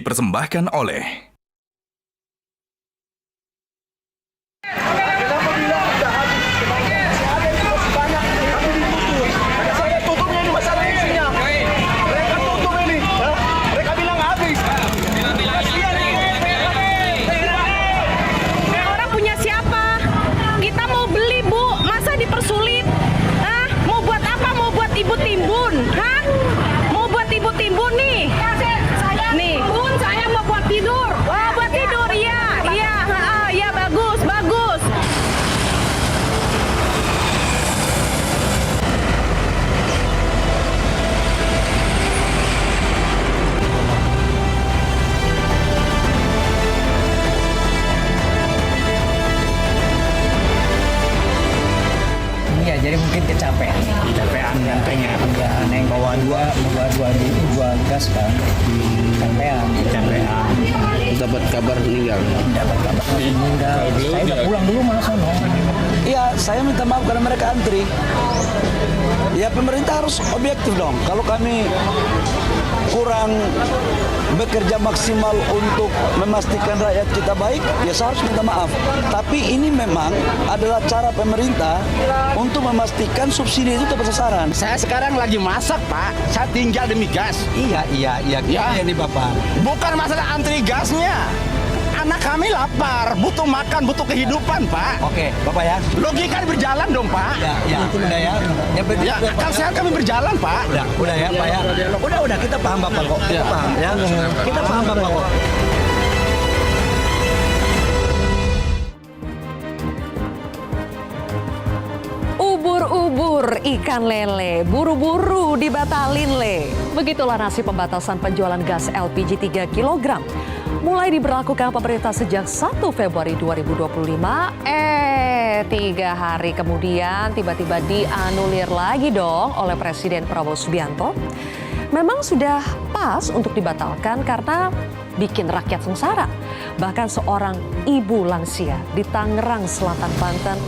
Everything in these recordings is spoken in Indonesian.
dipersembahkan oleh jadi mungkin kecapean ngantrinya ya, neng bawa dua gas kan kecapean dapat kabar meninggal saya udah pulang dulu malah sono. Iya, saya minta maaf karena mereka antri. Ya pemerintah harus objektif dong. Kalau kami kurang bekerja maksimal untuk memastikan rakyat kita baik, ya saya harus minta maaf. Tapi ini memang adalah cara pemerintah untuk memastikan subsidi itu tepat sasaran. Saya sekarang lagi masak, Pak. Saya tinggal demi gas. Iya, ini Bapak. Bukan masalah antri gasnya. Anak kami lapar, butuh makan, butuh kehidupan, Pak. Oke, Bapak ya. Logika berjalan dong, Pak. Ya, udah ya. Ya, akal sehat kami berjalan, Pak. Udah ya, Pak ya. Udah, kita paham Bapak kok. Kita paham ya. Kita paham Bapak kok. Ubur-ubur ikan lele, buru-buru dibatalin le. Begitulah nasib pembatasan penjualan gas LPG 3 kg. Mulai diberlakukan pemerintah sejak 1 Februari 2025, 3 hari kemudian tiba-tiba dianulir lagi dong oleh Presiden Prabowo Subianto. Memang sudah pas untuk dibatalkan karena bikin rakyat sengsara. Bahkan seorang ibu lansia di Tangerang, Selatan, Banten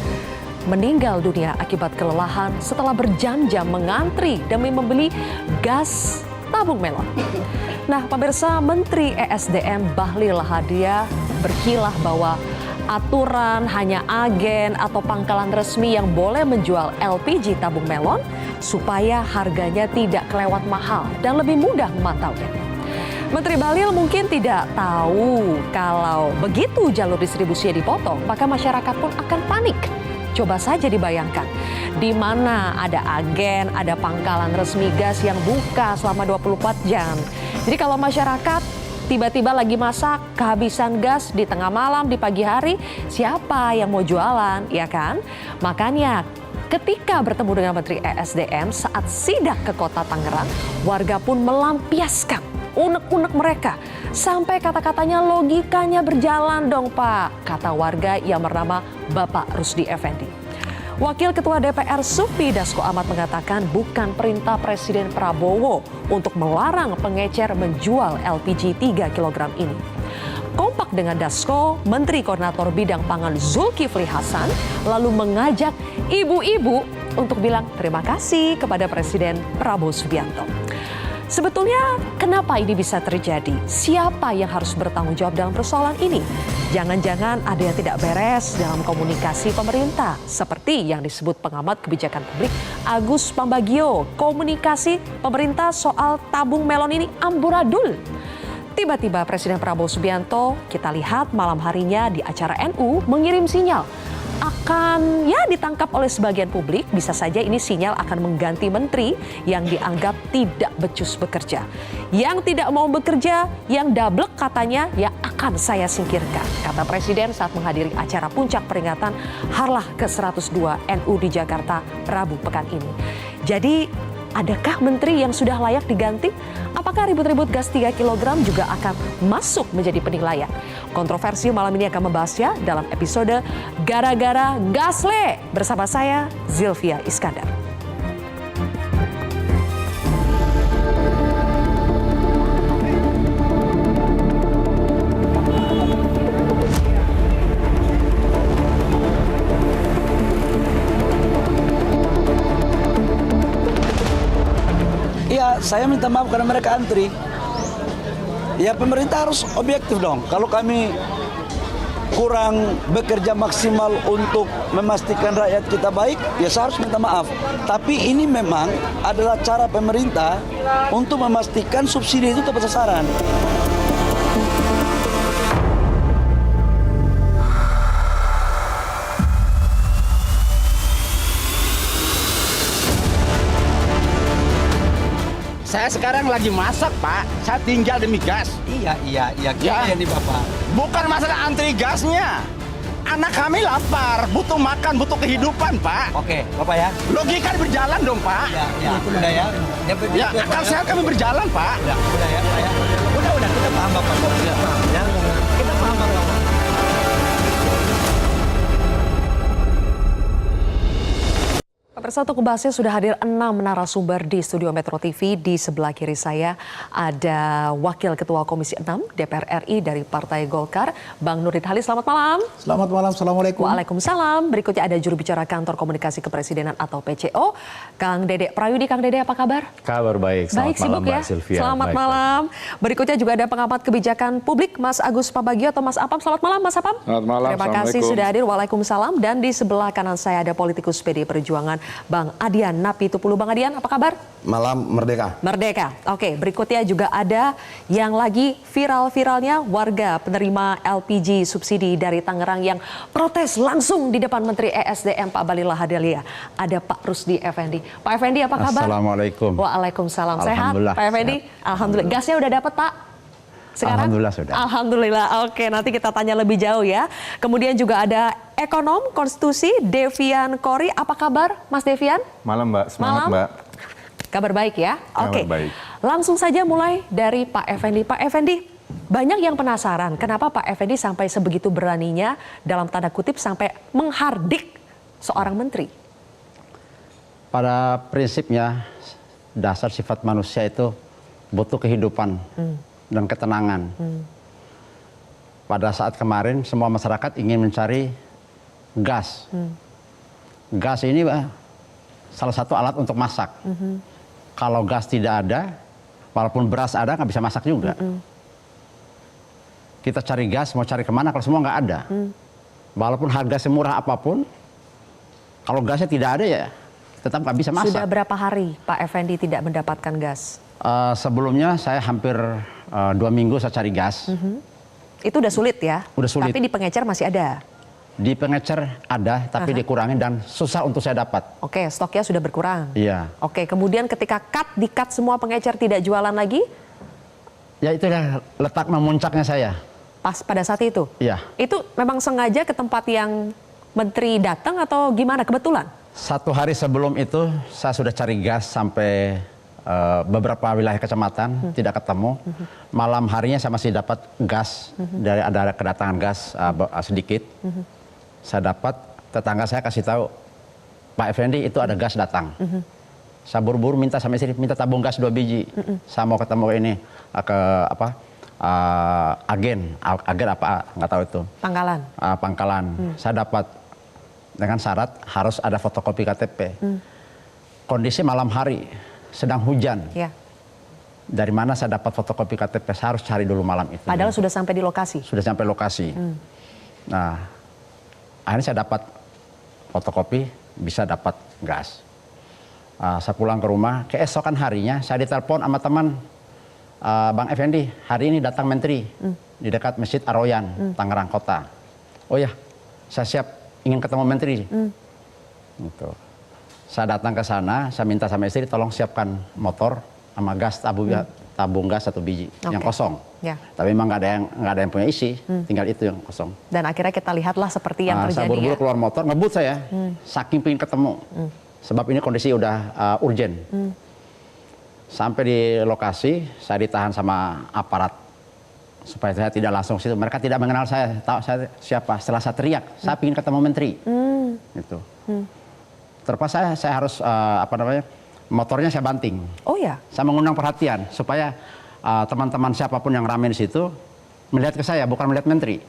meninggal dunia akibat kelelahan setelah berjam-jam mengantri demi membeli gas tabung melon. Nah, pemirsa, Menteri ESDM Bahlil Lahadalia berkilah bahwa aturan hanya agen atau pangkalan resmi yang boleh menjual LPG tabung melon supaya harganya tidak kelewat mahal dan lebih mudah memantaunya. Menteri Bahlil mungkin tidak tahu kalau begitu jalur distribusinya dipotong, maka masyarakat pun akan panik. Coba saja dibayangkan, di mana ada agen, ada pangkalan resmi gas yang buka selama 24 jam. Jadi kalau masyarakat tiba-tiba lagi masak, kehabisan gas di tengah malam, di pagi hari, siapa yang mau jualan, ya kan? Makanya ketika bertemu dengan Menteri ESDM saat sidak ke kota Tangerang, warga pun melampiaskan unek-unek mereka. Sampai kata-katanya logikanya berjalan dong Pak, kata warga yang bernama Bapak Rusdi Effendi. Wakil Ketua DPR Supri Dasko Ahmad mengatakan bukan perintah Presiden Prabowo untuk melarang pengecer menjual LPG 3 kg ini. Kompak dengan Dasko, Menteri Koordinator Bidang Pangan Zulkifli Hasan lalu mengajak ibu-ibu untuk bilang terima kasih kepada Presiden Prabowo Subianto. Sebetulnya kenapa ini bisa terjadi? Siapa yang harus bertanggung jawab dalam persoalan ini? Jangan-jangan ada yang tidak beres dalam komunikasi pemerintah. Seperti yang disebut pengamat kebijakan publik Agus Pambagio. Komunikasi pemerintah soal tabung melon ini amburadul. Tiba-tiba Presiden Prabowo Subianto, kita lihat malam harinya di acara NU mengirim sinyal akan ditangkap oleh sebagian publik. Bisa saja ini sinyal akan mengganti menteri yang dianggap tidak becus bekerja. Yang tidak mau bekerja, yang dablek katanya, ya akan saya singkirkan, kata Presiden saat menghadiri acara puncak peringatan Harlah ke-102 NU di Jakarta Rabu pekan ini. Jadi adakah menteri yang sudah layak diganti? Apakah ribut-ribut gas 3 kg juga akan masuk menjadi penilaian? Kontroversi malam ini akan membahasnya dalam episode Gara-gara Gasle bersama saya, Zilvia Iskandar. Iya, saya minta maaf karena mereka antri. Ya pemerintah harus objektif dong. Kalau kami kurang bekerja maksimal untuk memastikan rakyat kita baik, ya saya harus minta maaf. Tapi ini memang adalah cara pemerintah untuk memastikan subsidi itu tepat sasaran. Saya sekarang lagi masak, Pak. Saya tinggal demi gas. Iya, Ya. gini Bapak. Bukan masalah antri gasnya. Anak kami lapar, butuh makan, butuh kehidupan, Pak. Oke, Bapak ya. Logika berjalan dong, Pak. Udah ya. Ya, akal sehat kami berjalan, Pak. Udah ya, Pak ya. Udah, kita paham Bapak. Ya. Kita paham Bapak. Pemirsa, untuk membahasnya sudah hadir 6 narasumber di studio Metro TV. Di sebelah kiri saya ada Wakil Ketua Komisi 6 DPR RI dari Partai Golkar, Bang Nurdin Halid. Selamat malam. Selamat malam, Assalamualaikum. Waalaikumsalam. Berikutnya ada juru bicara Kantor Komunikasi Kepresidenan atau PCO, Kang Dede Prayudi. Kang Dede, apa kabar? Kabar baik. Selamat Baik, malam, sibuk ya? Mbak Sylvia. Selamat Baik, malam. Berikutnya juga ada pengamat kebijakan publik, Mas Agus Pambagio atau Mas Apam. Selamat malam, Mas Apam. Selamat malam, Terima kasih Assalamualaikum. sudah hadir. Waalaikumsalam. Dan di sebelah kanan saya ada politikus PDI Perjuangan, Bang Adian Napitupulu. Bang Adian, apa kabar? Malam Merdeka. Merdeka. Oke, berikutnya juga ada yang lagi viral-viralnya warga penerima LPG subsidi dari Tangerang yang protes langsung di depan Menteri ESDM Pak Balil Lahadalia. Ada Pak Rusdi Effendi. Pak Effendi, apa kabar? Assalamualaikum. Waalaikumsalam. Sehat, Alhamdulillah, Pak Effendi? Alhamdulillah. Gasnya udah dapat, Pak? Sekarang? Alhamdulillah sudah. Alhamdulillah. Oke, nanti kita tanya lebih jauh ya. Kemudian juga ada ekonom konstitusi Devian Kori. Apa kabar, Mas Devian? Malam Mbak, semangat Malam. Mbak. Kabar baik ya? Kabar Oke. baik. Langsung saja mulai dari Pak Effendi. Pak Effendi, banyak yang penasaran kenapa Pak Effendi sampai sebegitu beraninya dalam tanda kutip sampai menghardik seorang menteri. Pada prinsipnya dasar sifat manusia itu butuh kehidupan dan ketenangan. Pada saat kemarin semua masyarakat ingin mencari gas. Gas ini salah satu alat untuk masak. Kalau gas tidak ada, walaupun beras ada nggak bisa masak juga. Kita cari gas mau cari kemana kalau semua nggak ada. Walaupun harga semurah apapun, kalau gasnya tidak ada ya tetap nggak bisa masak. Sudah berapa hari Pak Effendi tidak mendapatkan gas? Sebelumnya saya hampir 2 minggu saya cari gas. Itu udah sulit ya? Udah sulit. Tapi di pengecer masih ada? Di pengecer ada, tapi dikurangin dan susah untuk saya dapat. Oke, stoknya sudah berkurang? Iya. Oke, kemudian ketika di-cut semua pengecer tidak jualan lagi? Ya itulah letak memuncaknya saya. Pas pada saat itu? Iya. Itu memang sengaja ke tempat yang menteri datang atau gimana? Kebetulan? 1 hari sebelum itu saya sudah cari gas sampai beberapa wilayah kecamatan, tidak ketemu. Malam harinya saya masih dapat gas, dari ada kedatangan gas sedikit. Saya dapat, tetangga saya kasih tahu, Pak Effendi itu ada gas datang. Saya buru-buru minta sama istri, minta tabung gas 2 biji. Saya mau ketemu ini ke agen apa nggak tahu itu. Pangkalan? Pangkalan. Saya dapat dengan syarat harus ada fotokopi KTP. Kondisi malam hari, sedang hujan. Ya. Dari mana saya dapat fotokopi KTP? Saya harus cari dulu malam itu. Padahal sudah sampai di lokasi? Sudah sampai lokasi. Nah, akhirnya saya dapat fotokopi, bisa dapat gas. Saya pulang ke rumah, keesokan harinya saya ditelepon sama teman, Bang Effendi, hari ini datang menteri di dekat Masjid Ar-Royan, Tangerang Kota. Oh ya, saya siap, ingin ketemu menteri. Gitu. Saya datang ke sana, saya minta sama istri tolong siapkan motor sama gas tabung gas 1 biji yang kosong. Ya. Tapi memang nggak ada yang punya isi, tinggal itu yang kosong. Dan akhirnya kita lihatlah seperti yang terjadi. Saya buru-buru ya. keluar motor, ngebut saya, saking pengen ketemu. Sebab ini kondisi udah urgent. Sampai di lokasi, saya ditahan sama aparat supaya saya tidak langsung situ. Mereka tidak mengenal saya, tahu saya siapa. Setelah saya teriak, saya ingin ketemu menteri. Gitu. Terpaksa saya harus motornya saya banting. Oh ya? Saya mengundang perhatian supaya teman-teman siapapun yang ramai di situ melihat ke saya, bukan melihat menteri.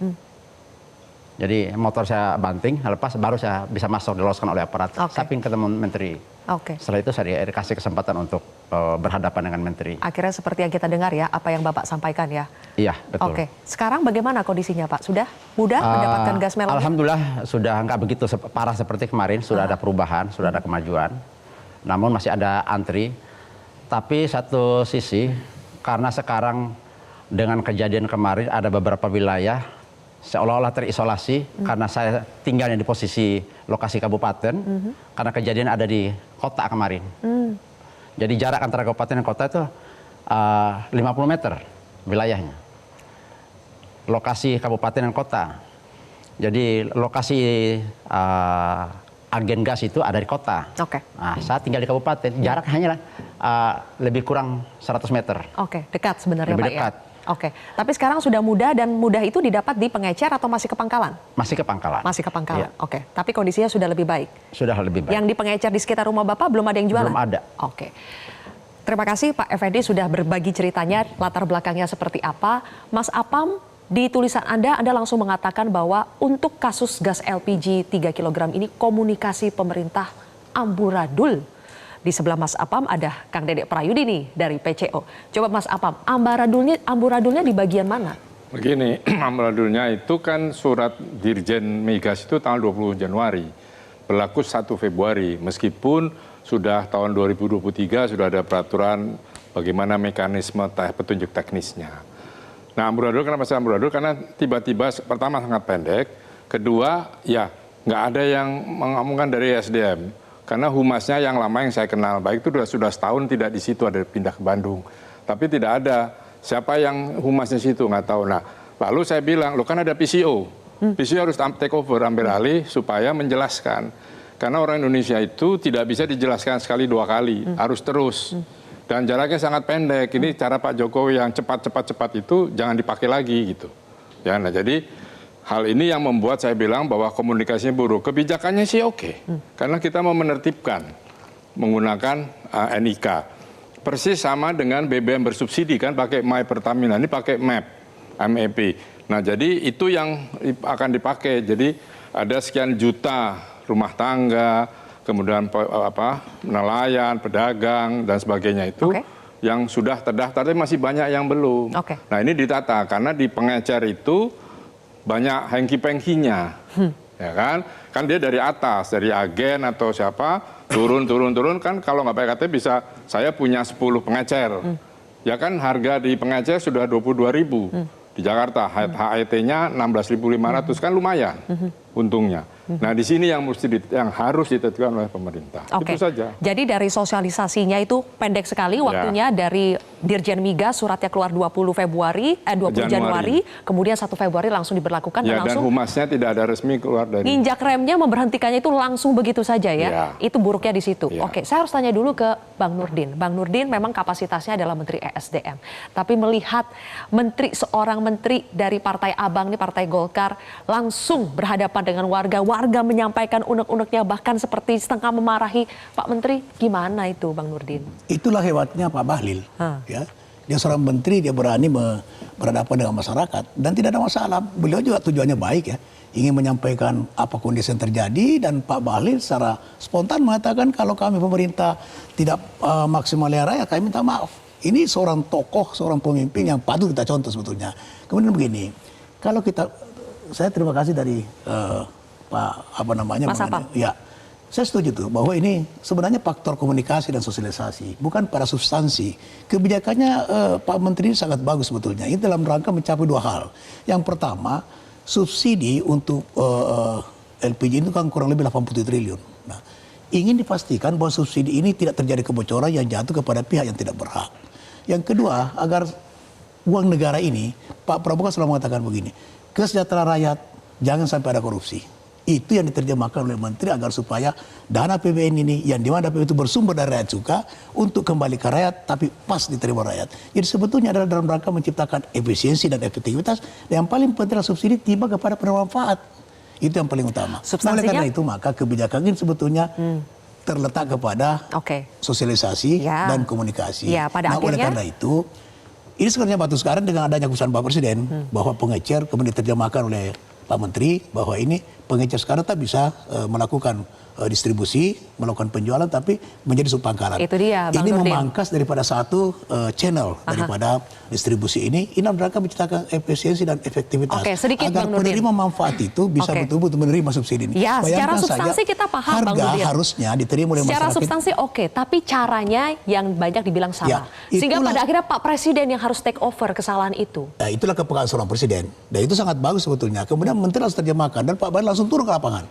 Jadi motor saya banting, lepas baru saya bisa masuk diloloskan oleh aparat. Samping ketemu menteri. Setelah itu saya dikasih kesempatan untuk berhadapan dengan menteri. Akhirnya seperti yang kita dengar ya, apa yang Bapak sampaikan ya. Iya, betul. Sekarang bagaimana kondisinya Pak? Sudah mudah mendapatkan gas melon? Alhamdulillah sudah nggak begitu parah seperti kemarin, sudah ada perubahan, sudah ada kemajuan. Namun masih ada antri. Tapi satu sisi, karena sekarang dengan kejadian kemarin ada beberapa wilayah seolah-olah terisolasi karena saya tinggalnya di posisi lokasi kabupaten, karena kejadian ada di kota kemarin. Jadi jarak antara kabupaten dan kota itu 50 meter wilayahnya. Lokasi kabupaten dan kota. Jadi lokasi agen gas itu ada di kota. Nah, saya tinggal di kabupaten, jarak hanya lebih kurang 100 meter. Dekat sebenarnya lebih Pak dekat. ya? Tapi sekarang sudah mudah dan mudah itu didapat di Pengecer atau masih ke Pangkalan? Masih ke Pangkalan. Masih ke Pangkalan, Tapi kondisinya sudah lebih baik? Sudah lebih baik. Yang di Pengecer di sekitar rumah Bapak belum ada yang jualan? Belum ada. Terima kasih Pak Effendi sudah berbagi ceritanya, latar belakangnya seperti apa. Mas Apam, di tulisan Anda langsung mengatakan bahwa untuk kasus gas LPG 3 kg ini komunikasi pemerintah amburadul. Di sebelah Mas Apam ada Kang Dedek Prayudi nih dari PCO. Coba Mas Apam, amburadulnya di bagian mana? Begini, amburadulnya itu kan surat Dirjen Migas itu tanggal 20 Januari, berlaku 1 Februari. Meskipun sudah tahun 2023 sudah ada peraturan bagaimana mekanisme petunjuk teknisnya. Nah, amburadul, kenapa saya amburadul? Karena tiba-tiba pertama sangat pendek, kedua ya nggak ada yang mengomongkan dari SDM. Karena humasnya yang lama yang saya kenal, baik itu sudah setahun tidak di situ, ada pindah ke Bandung. Tapi tidak ada siapa yang humasnya situ, nggak tahu. Nah, lalu saya bilang, lo kan ada PCO. PCO harus take over, ambil alih supaya menjelaskan. Karena orang Indonesia itu tidak bisa dijelaskan sekali 2 kali, harus terus. Dan jaraknya sangat pendek. Ini cara Pak Jokowi yang cepat itu jangan dipakai lagi gitu. Ya, nah jadi hal ini yang membuat saya bilang bahwa komunikasinya buruk. Kebijakannya sih oke. Karena kita mau menertibkan menggunakan NIK. Persis sama dengan BBM bersubsidi kan pakai My Pertamina, ini pakai MAP. Nah, jadi itu yang akan dipakai. Jadi ada sekian juta rumah tangga, kemudian nelayan, pedagang dan sebagainya itu yang sudah terdaftar, tapi masih banyak yang belum. Nah, ini ditata karena di Pengecer itu banyak hengki-pengkinya, ya kan? Kan dia dari atas, dari agen atau siapa, turun kan kalau nggak pakai KTP bisa, saya punya 10 pengecer. Ya kan harga di Pengecer sudah 22.000. Di Jakarta HET-nya 16.500 kan lumayan untungnya. Nah, di sini yang harus ditetapkan oleh pemerintah. Itu saja. Jadi dari sosialisasinya itu pendek sekali waktunya dari Dirjen Migas, suratnya keluar 20 Januari, kemudian 1 Februari langsung diberlakukan dan langsung. Dan humasnya tidak ada resmi keluar dari. Nginjak remnya, memberhentikannya itu langsung begitu saja ya. Itu buruknya di situ. Saya harus tanya dulu ke Bang Nurdin. Bang Nurdin memang kapasitasnya adalah Menteri ESDM, tapi melihat seorang menteri dari Partai Abang nih, Partai Golkar, langsung berhadapan dengan warga menyampaikan unek-uneknya, bahkan seperti setengah memarahi Pak Menteri. Gimana itu Bang Nurdin? Itulah hebatnya Pak Bahlil. Ya. Dia seorang menteri, dia berani berhadapan dengan masyarakat. Dan tidak ada masalah. Beliau juga tujuannya baik ya. Ingin menyampaikan apa kondisi yang terjadi. Dan Pak Bahlil secara spontan mengatakan kalau kami pemerintah tidak maksimal rakyat, kami minta maaf. Ini seorang tokoh, seorang pemimpin yang patut kita contoh sebetulnya. Kemudian begini, kalau saya terima kasih dari Pak Mas Apam. Ya, saya setuju tuh bahwa ini sebenarnya faktor komunikasi dan sosialisasi, bukan pada substansi. Kebijakannya Pak Menteri sangat bagus sebetulnya. Ini dalam rangka mencapai 2 hal. Yang pertama, subsidi untuk LPG itu kan kurang lebih 80 triliun. Nah, ingin dipastikan bahwa subsidi ini tidak terjadi kebocoran yang jatuh kepada pihak yang tidak berhak. Yang kedua, agar uang negara ini, Pak Prabowo selalu mengatakan begini, kesejahteraan rakyat jangan sampai ada korupsi. Itu yang diterjemahkan oleh Menteri agar supaya dana APBN ini yang dimana APBN itu bersumber dari rakyat juga untuk kembali ke rakyat tapi pas diterima rakyat. Jadi sebetulnya adalah dalam rangka menciptakan efisiensi dan efektivitas. Dan yang paling penting adalah subsidi tiba kepada penerima manfaat. Itu yang paling utama. Nah, oleh karena itu maka kebijakan ini sebetulnya terletak kepada sosialisasi dan komunikasi. Pada akhirnya, oleh karena itu ini sebenarnya batu sekarang dengan adanya keputusan Pak Presiden bahwa Pengecer kemudian diterjemahkan oleh Pak Menteri bahwa ini pengecer sekarang tak bisa melakukan distribusi, melakukan penjualan, tapi menjadi subpangkalan. Itu dia, Bang Ini Nurdin. memangkas daripada satu channel daripada distribusi ini rangka menciptakan efisiensi dan efektivitas. Oke, sedikit, agar Bang Nurdin. penerima manfaat itu bisa Oke. betul-betul menerima subsidi ini. Ya, secara Bayangkan substansi saja, kita paham, Bang harga Nurdin. harusnya diterima oleh Secara masyarakat. substansi oke, tapi caranya yang banyak dibilang salah. Ya, Sehingga itulah- pada akhirnya Pak Presiden yang harus take over kesalahan itu. Nah, itulah kepekaan seorang presiden. Dan itu sangat bagus sebetulnya. Kemudian menteri langsung terjemahkan dan Pak Bahlil langsung turun ke lapangan.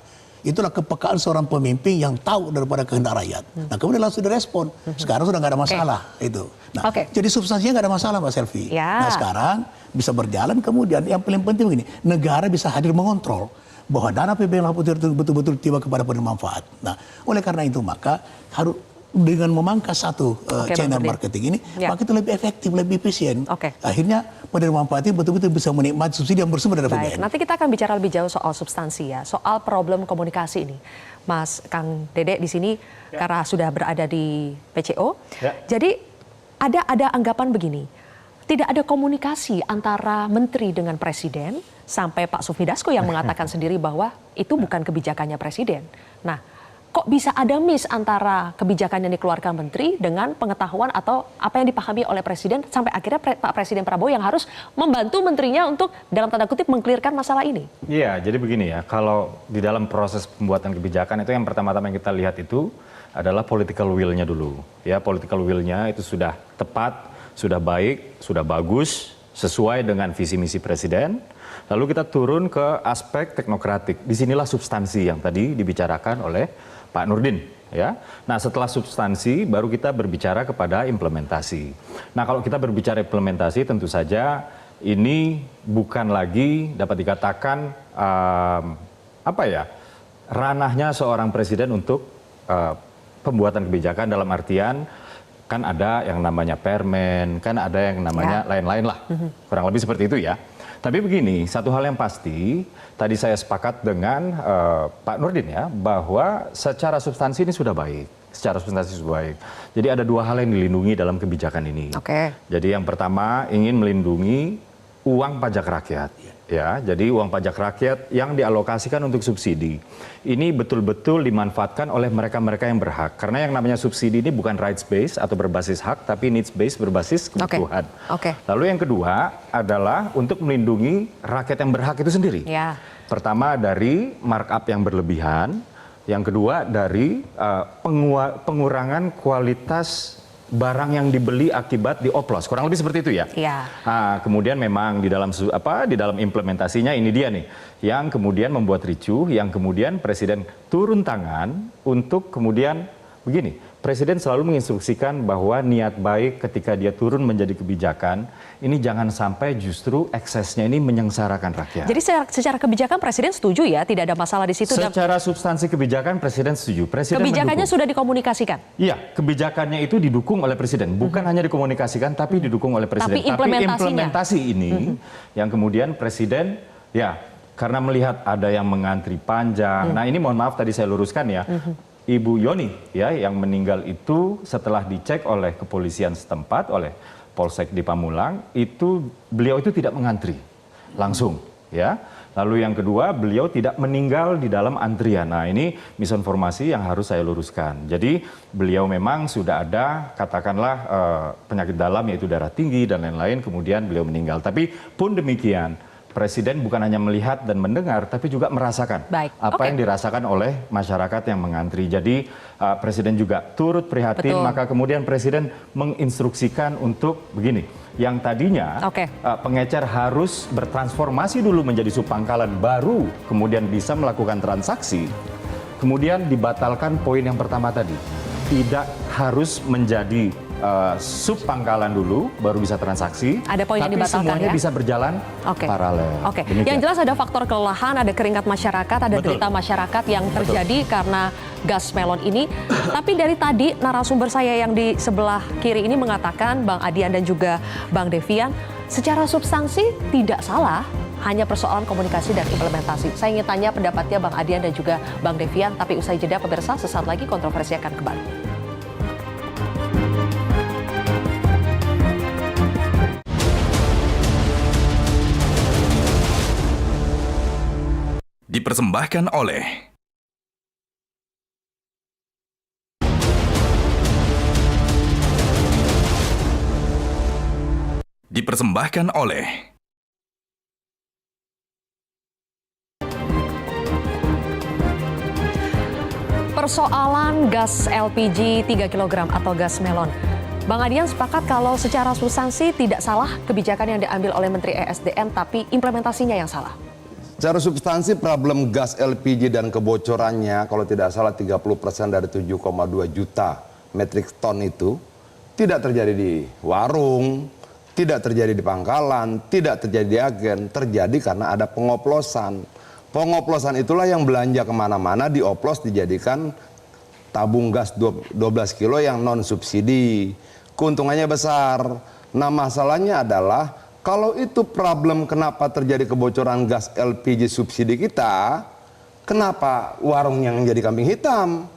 Itulah kepekaan seorang pemimpin yang tahu daripada kehendak rakyat. Nah, kemudian langsung direspon. Sekarang sudah nggak ada masalah itu. Nah, Oke. jadi substansinya nggak ada masalah, Mbak Selvi. Ya. Nah, sekarang bisa berjalan. Kemudian yang paling penting begini, negara bisa hadir mengontrol bahwa dana PBN itu betul-betul tiba kepada penerima manfaat. Nah, oleh karena itu maka harus dengan memangkas satu Oke, channel Bang Nurdin. marketing ini, Ya. maka itu lebih efektif, lebih efisien. Oke. Akhirnya penerima manfaat ini betul-betul bisa menikmati subsidi yang bersumber dari Baik, PBN. nanti kita akan bicara lebih jauh soal substansi ya, soal problem komunikasi ini. Mas Kang Dede di sini karena sudah berada di PCO. Ya. Jadi ada anggapan begini. Tidak ada komunikasi antara menteri dengan presiden sampai Pak Sufmi Dasko yang mengatakan sendiri bahwa itu bukan kebijakannya presiden. Nah, kok bisa ada miss antara kebijakan yang dikeluarkan menteri dengan pengetahuan atau apa yang dipahami oleh presiden sampai akhirnya Pak Presiden Prabowo yang harus membantu menterinya untuk dalam tanda kutip mengklirkan masalah ini. Iya, jadi begini ya, kalau di dalam proses pembuatan kebijakan itu yang pertama-tama yang kita lihat itu adalah political will-nya dulu. Ya, political will-nya itu sudah tepat, sudah baik, sudah bagus, sesuai dengan visi misi presiden. Lalu kita turun ke aspek teknokratik. Disinilah substansi yang tadi dibicarakan oleh Pak Nurdin. Ya, nah setelah substansi baru kita berbicara kepada implementasi. Nah kalau kita berbicara implementasi tentu saja ini bukan lagi dapat dikatakan ranahnya seorang presiden untuk pembuatan kebijakan dalam artian kan ada yang namanya permen, kan ada yang namanya lain-lain lah. Kurang lebih seperti itu ya. Tapi begini, satu hal yang pasti, tadi saya sepakat dengan Pak Nurdin ya, bahwa secara substansi ini sudah baik. Secara substansi sudah baik. Jadi ada dua hal yang dilindungi dalam kebijakan ini. Oke. Jadi yang pertama ingin melindungi uang pajak rakyat. Ya, jadi uang pajak rakyat yang dialokasikan untuk subsidi ini betul-betul dimanfaatkan oleh mereka-mereka yang berhak. Karena yang namanya subsidi ini bukan rights based atau berbasis hak, tapi needs based berbasis kebutuhan. Oke. Lalu yang kedua adalah untuk melindungi rakyat yang berhak itu sendiri. Ya. Pertama dari markup yang berlebihan, yang kedua dari pengurangan kualitas barang yang dibeli akibat dioplos, kurang lebih seperti itu ya. Iya. Nah, kemudian memang di dalam implementasinya ini dia nih, yang kemudian membuat ricuh, yang kemudian presiden turun tangan untuk kemudian begini. Presiden selalu menginstruksikan bahwa niat baik ketika dia turun menjadi kebijakan, ini jangan sampai justru eksesnya ini menyengsarakan rakyat. Jadi secara kebijakan presiden setuju ya, tidak ada masalah di situ. Dan Secara substansi kebijakan presiden setuju. Presiden kebijakannya mendukung. sudah dikomunikasikan. Iya, kebijakannya itu didukung oleh presiden. Bukan hanya dikomunikasikan, tapi didukung oleh presiden. Tapi implementasinya. implementasi ini yang kemudian presiden, ya karena melihat ada yang mengantri panjang. Nah ini mohon maaf tadi saya luruskan ya. Ibu Yoni ya yang meninggal itu setelah dicek oleh kepolisian setempat, oleh Polsek di Pamulang, itu beliau itu tidak mengantri langsung ya. Lalu yang kedua, beliau tidak meninggal di dalam antrian. Nah ini misinformasi yang harus saya luruskan. Jadi beliau memang sudah ada katakanlah penyakit dalam yaitu darah tinggi dan lain-lain, kemudian beliau meninggal. Tapi pun demikian, Presiden bukan hanya melihat dan mendengar, tapi juga merasakan Baik. apa Oke. yang dirasakan oleh masyarakat yang mengantri. Jadi Presiden juga turut prihatin, Betul. maka kemudian Presiden menginstruksikan untuk begini. Yang tadinya Oke. pengecer harus bertransformasi dulu menjadi subpangkalan, baru kemudian bisa melakukan transaksi. Kemudian dibatalkan poin yang pertama tadi. Tidak harus menjadi subpangkalan dulu baru bisa transaksi. Ada poin yang dibatalkan, tapi semuanya ya? bisa berjalan Oke. paralel. Oke. Demikian. Yang jelas ada faktor kelelahan, ada keringat masyarakat, ada Betul. derita masyarakat yang terjadi karena gas melon ini. Tapi dari tadi narasumber saya yang di sebelah kiri ini mengatakan, Bang Adian dan juga Bang Devian, secara substansi tidak salah, hanya persoalan komunikasi dan implementasi. Saya ingin tanya pendapatnya Bang Adian dan juga Bang Devian, tapi usai jeda pemirsa, sesaat lagi kontroversi akan kembali. Dipersembahkan oleh Persoalan gas LPG 3 kg atau gas melon. Bang Adian sepakat kalau secara substansi tidak salah kebijakan yang diambil oleh Menteri ESDM, tapi implementasinya yang salah. Secara substansi problem gas LPG dan kebocorannya kalau tidak salah 30% dari 7,2 juta metrik ton itu tidak terjadi di warung, tidak terjadi di pangkalan, tidak terjadi di agen, terjadi karena ada pengoplosan. Pengoplosan itulah yang belanja kemana-mana dioplos dijadikan tabung gas 12 kilo yang non subsidi. Keuntungannya besar. Nah masalahnya adalah kalau itu problem kenapa terjadi kebocoran gas LPG subsidi kita, kenapa warung yang jadi kambing hitam?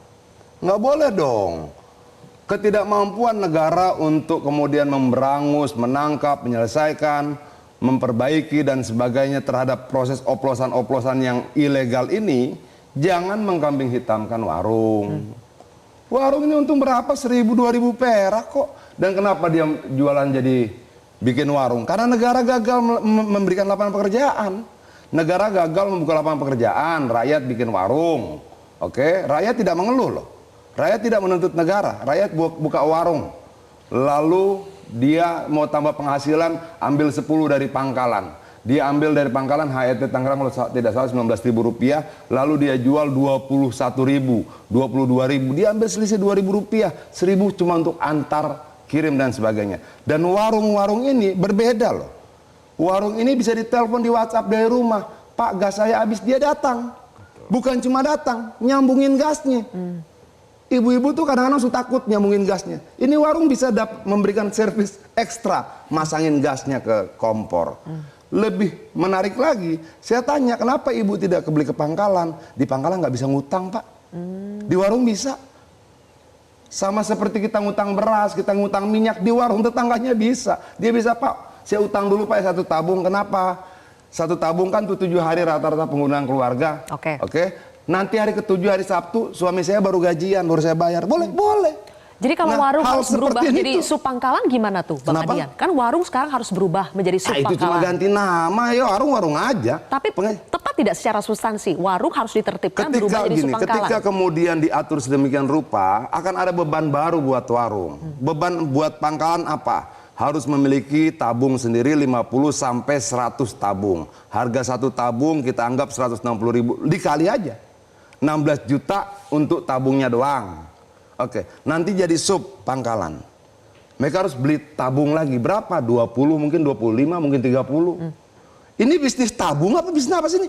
Nggak boleh dong. Ketidakmampuan negara untuk kemudian memberangus, menangkap, menyelesaikan, memperbaiki dan sebagainya terhadap proses oplosan-oplosan yang ilegal ini, jangan mengkambing hitamkan warung. Warung ini untung berapa? 1.000, 2.000 perak kok. Dan kenapa dia jualan jadi bikin warung? Karena negara gagal memberikan lapangan pekerjaan. Negara gagal membuka lapangan pekerjaan, rakyat bikin warung. Oke, rakyat tidak mengeluh loh. Rakyat tidak menuntut negara, rakyat buka warung. Lalu dia mau tambah penghasilan, ambil 10 dari pangkalan. Dia ambil dari pangkalan HET Tangerang kalau tidak salah Rp19.000, lalu dia jual Rp21.000, Rp22.000. Dia ambil selisih Rp2.000, Rp1.000 cuma untuk antar, kirim dan sebagainya. Dan warung-warung ini berbeda loh. Warung ini bisa ditelepon di WhatsApp dari rumah. Pak, gas saya habis, dia datang. Bukan cuma datang, nyambungin gasnya. Ibu-ibu tuh kadang-kadang suka takut nyambungin gasnya. Ini warung bisa memberikan servis ekstra, masangin gasnya ke kompor. Lebih menarik lagi, saya tanya kenapa ibu tidak beli ke pangkalan? Di pangkalan nggak bisa ngutang, Pak. Di warung bisa. Sama seperti kita ngutang beras, kita ngutang minyak, di warung tetangganya bisa. Dia bisa, Pak, saya utang dulu Pak 1 tabung. Kenapa? 1 tabung kan tuh 7 hari rata-rata penggunaan keluarga. Oke. Nanti hari ke-7 hari Sabtu suami saya baru gajian, baru saya bayar. Boleh, boleh. Jadi kalau warung harus berubah jadi itu. subpangkalan gimana tuh Bang Kenapa? Adian? Kan warung sekarang harus berubah menjadi Itu cuma subpangkalan. ganti nama, ya warung-warung aja. Tapi tepat tidak secara substansi, warung harus ditertibkan berubah jadi subpangkalan. Ketika kemudian diatur sedemikian rupa, akan ada beban baru buat warung. Beban buat pangkalan apa? Harus memiliki tabung sendiri 50 sampai 100 tabung. Harga 1 tabung kita anggap 160.000, dikali aja. 16 juta untuk tabungnya doang. Oke, nanti jadi sub pangkalan. Mereka harus beli tabung lagi. Berapa? 20, mungkin 25, mungkin 30. Ini bisnis tabung apa bisnis apa sih ini?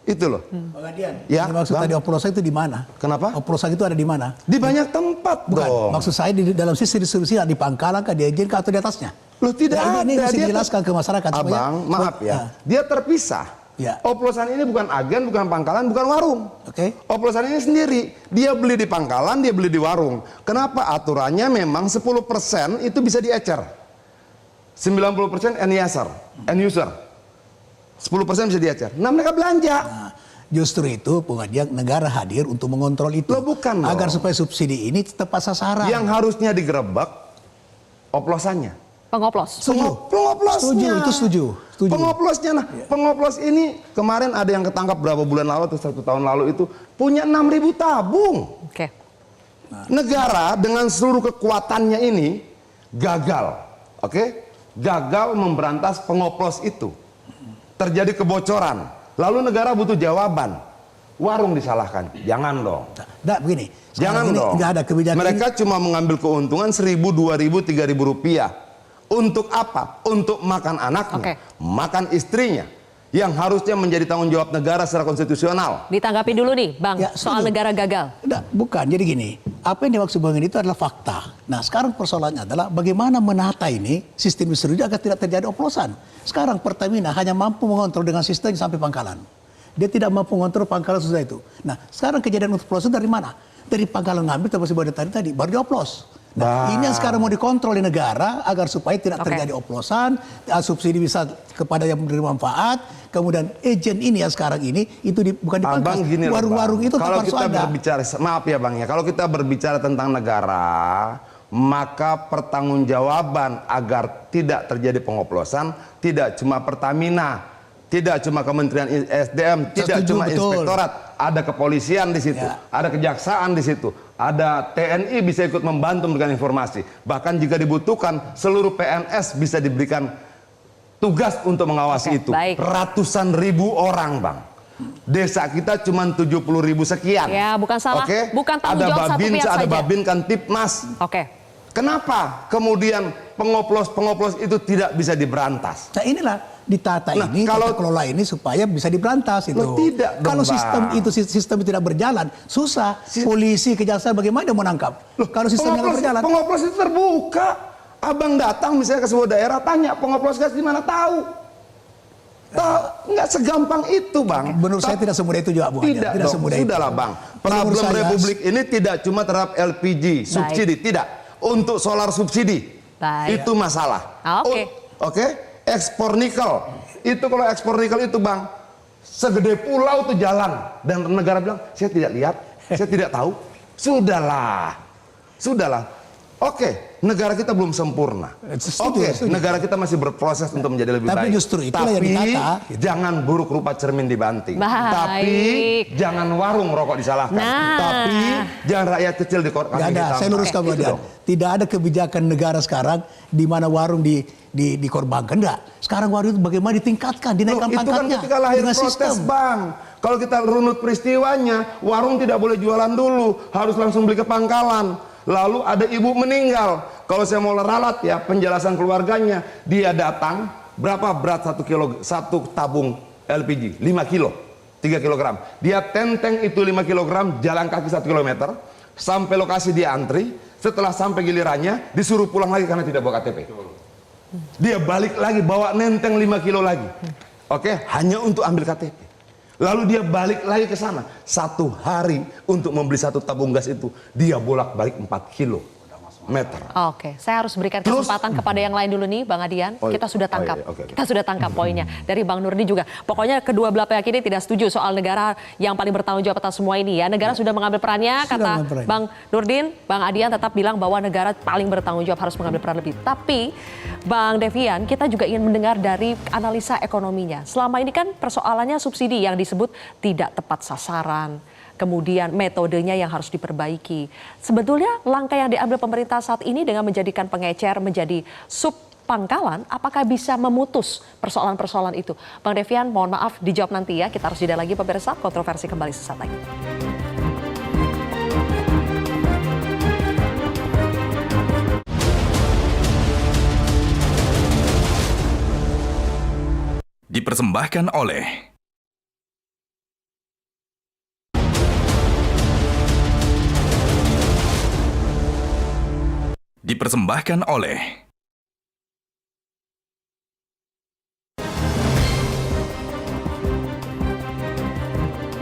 Itu loh. Bang Adian, Ya, yang maksud Bang. tadi oplosan itu di mana? Kenapa? Oplosan itu ada di mana? Di banyak tempat Bukan, dong. maksud saya di dalam sistem distribusi di pangkalan kah, di agen kah, atau di atasnya? Loh tidak Nah, ada. ini mesti Dia dijelaskan ke masyarakat. supaya- Abang, maaf ya. Dia terpisah. Ya. Oplosan ini bukan agen, bukan pangkalan, bukan warung. Oke. Oplosan ini sendiri. Dia beli di pangkalan, dia beli di warung. Kenapa? Aturannya memang 10% itu bisa diecer. 90% end user. 10% bisa diecer. Nah mereka belanja. Nah, justru itu pengajian negara hadir untuk mengontrol itu. Loh, bukan agar dong. supaya subsidi ini tepat sasaran. Yang harusnya digerebek oplosannya. Pengoplos. Pengoplosnya. Setuju. Pengoplosnya, nah pengoplos ini kemarin ada yang ketangkap berapa bulan lalu atau 1 tahun lalu itu punya 6.000 tabung. Oke. Negara dengan seluruh kekuatannya ini gagal, gagal memberantas pengoplos itu. Terjadi kebocoran, lalu negara butuh jawaban. Warung disalahkan, jangan dong. Nah, begini. Jangan ini dong. nggak ada kebijakan. Mereka cuma mengambil keuntungan 1.000, 2.000, 3.000 rupiah. Untuk apa? Untuk makan anaknya, makan istrinya. Yang harusnya menjadi tanggung jawab negara secara konstitusional. Ditanggapi dulu nih, Bang, Ya, soal betul. negara gagal. Nah, bukan, jadi gini. Apa yang dimaksud Bang ini itu adalah fakta. Nah, sekarang persoalannya adalah bagaimana menata ini sistem distribusi agar tidak terjadi oplosan. Sekarang Pertamina hanya mampu mengontrol dengan sistem sampai pangkalan. Dia tidak mampu mengontrol pangkalan sudah itu. Nah, sekarang kejadian oplosan dari mana? Dari pangkalan ngambil termasuk tadi baru dioplos. Nah, ini yang sekarang mau dikontrol di negara agar supaya tidak terjadi oplosan, subsidi bisa kepada yang menerima manfaat, kemudian agent ini yang sekarang ini itu bukan dipangkas. Warung-warung itu kalau harus kita ada. berbicara, maaf ya Bang ya, kalau kita berbicara tentang negara, maka pertanggungjawaban agar tidak terjadi pengoplosan tidak cuma Pertamina, tidak cuma Kementerian SDM, tidak cuma Inspektorat, ada kepolisian di situ, ada kejaksaan di situ, ada TNI bisa ikut membantu dengan informasi. Bahkan jika dibutuhkan, seluruh PNS bisa diberikan tugas untuk mengawasi itu. Baik. Ratusan ribu orang, Bang. Desa kita cuma 70.000 sekian. Ya, bukan salah, bukan tanggung ada jawab satu pihak ada saja. Babin kan Tipmas. Kenapa kemudian pengoplos itu tidak bisa diberantas? Nah inilah ditata ini, kalau kelola ini supaya bisa diberantas itu. Loh, tidak dong, kalau Bang. sistem tidak berjalan, susah. Polisi, kejaksaan bagaimana dia mau nangkap? Kalau sistemnya nggak berjalan. Pengoplos itu terbuka. Abang datang misalnya ke sebuah daerah, tanya pengoplos gas di mana, tahu. Nggak segampang itu, Bang. Menurut saya tidak semudah itu juga, Bu. Tidak semudah itu. Sudahlah, Bang. Problem Republik ini tidak cuma terhadap LPG subsidi, tidak. Untuk solar subsidi, itu masalah. Oke. Ekspor nikel, itu kalau ekspor nikel itu, Bang, segede pulau tuh jalan, dan negara bilang saya tidak lihat, saya tidak tahu. Sudahlah. Oke, negara kita belum sempurna. Negara kita masih berproses untuk menjadi lebih baik. Tapi justru itulah yang ditata. Jangan buruk rupa cermin dibanting. Tapi jangan warung rokok disalahkan. Tapi jangan rakyat kecil dikorbankan. Saya luruskan gitu. Tidak ada kebijakan negara sekarang di mana warung dikorbankan. Enggak. Sekarang warung itu bagaimana ditingkatkan, dinaikkan pangkatnya. Itu kan ketika lahir protes, Bang. Kalau kita runut peristiwanya, warung tidak boleh jualan dulu, harus langsung beli ke pangkalan. Lalu ada ibu meninggal. Kalau saya mau ralat ya penjelasan keluarganya, dia datang, berapa berat satu tabung LPG? 5 kilo, 3 kilogram. Dia tenteng itu 5 kilogram, jalan kaki 1 kilometer, sampai lokasi dia antri. Setelah sampai gilirannya, disuruh pulang lagi karena tidak bawa KTP. Dia balik lagi, bawa nenteng 5 kilo lagi. Oke, hanya untuk ambil KTP. Lalu dia balik lagi ke sana. 1 hari untuk membeli 1 tabung gas itu, dia bolak-balik 4 kilometer. Oke, saya harus berikan kesempatan kepada yang lain dulu nih, Bang Adian. Kita sudah tangkap, kita sudah tangkap poinnya dari Bang Nurdin juga. Pokoknya kedua belah pihak ini tidak setuju soal negara yang paling bertanggung jawab atas semua ini ya. Negara sudah mengambil perannya, kata Bang Nurdin. Bang Adian tetap bilang bahwa negara paling bertanggung jawab, harus mengambil peran lebih. Tapi Bang Devian, kita juga ingin mendengar dari analisa ekonominya. Selama ini kan persoalannya subsidi yang disebut tidak tepat sasaran. Kemudian metodenya yang harus diperbaiki. Sebetulnya langkah yang diambil pemerintah saat ini dengan menjadikan pengecer menjadi sub pangkalan, apakah bisa memutus persoalan-persoalan itu? Bang Devian, mohon maaf dijawab nanti ya. Kita harus jeda lagi pemirsa, kontroversi kembali sesaat lagi. Dipersembahkan oleh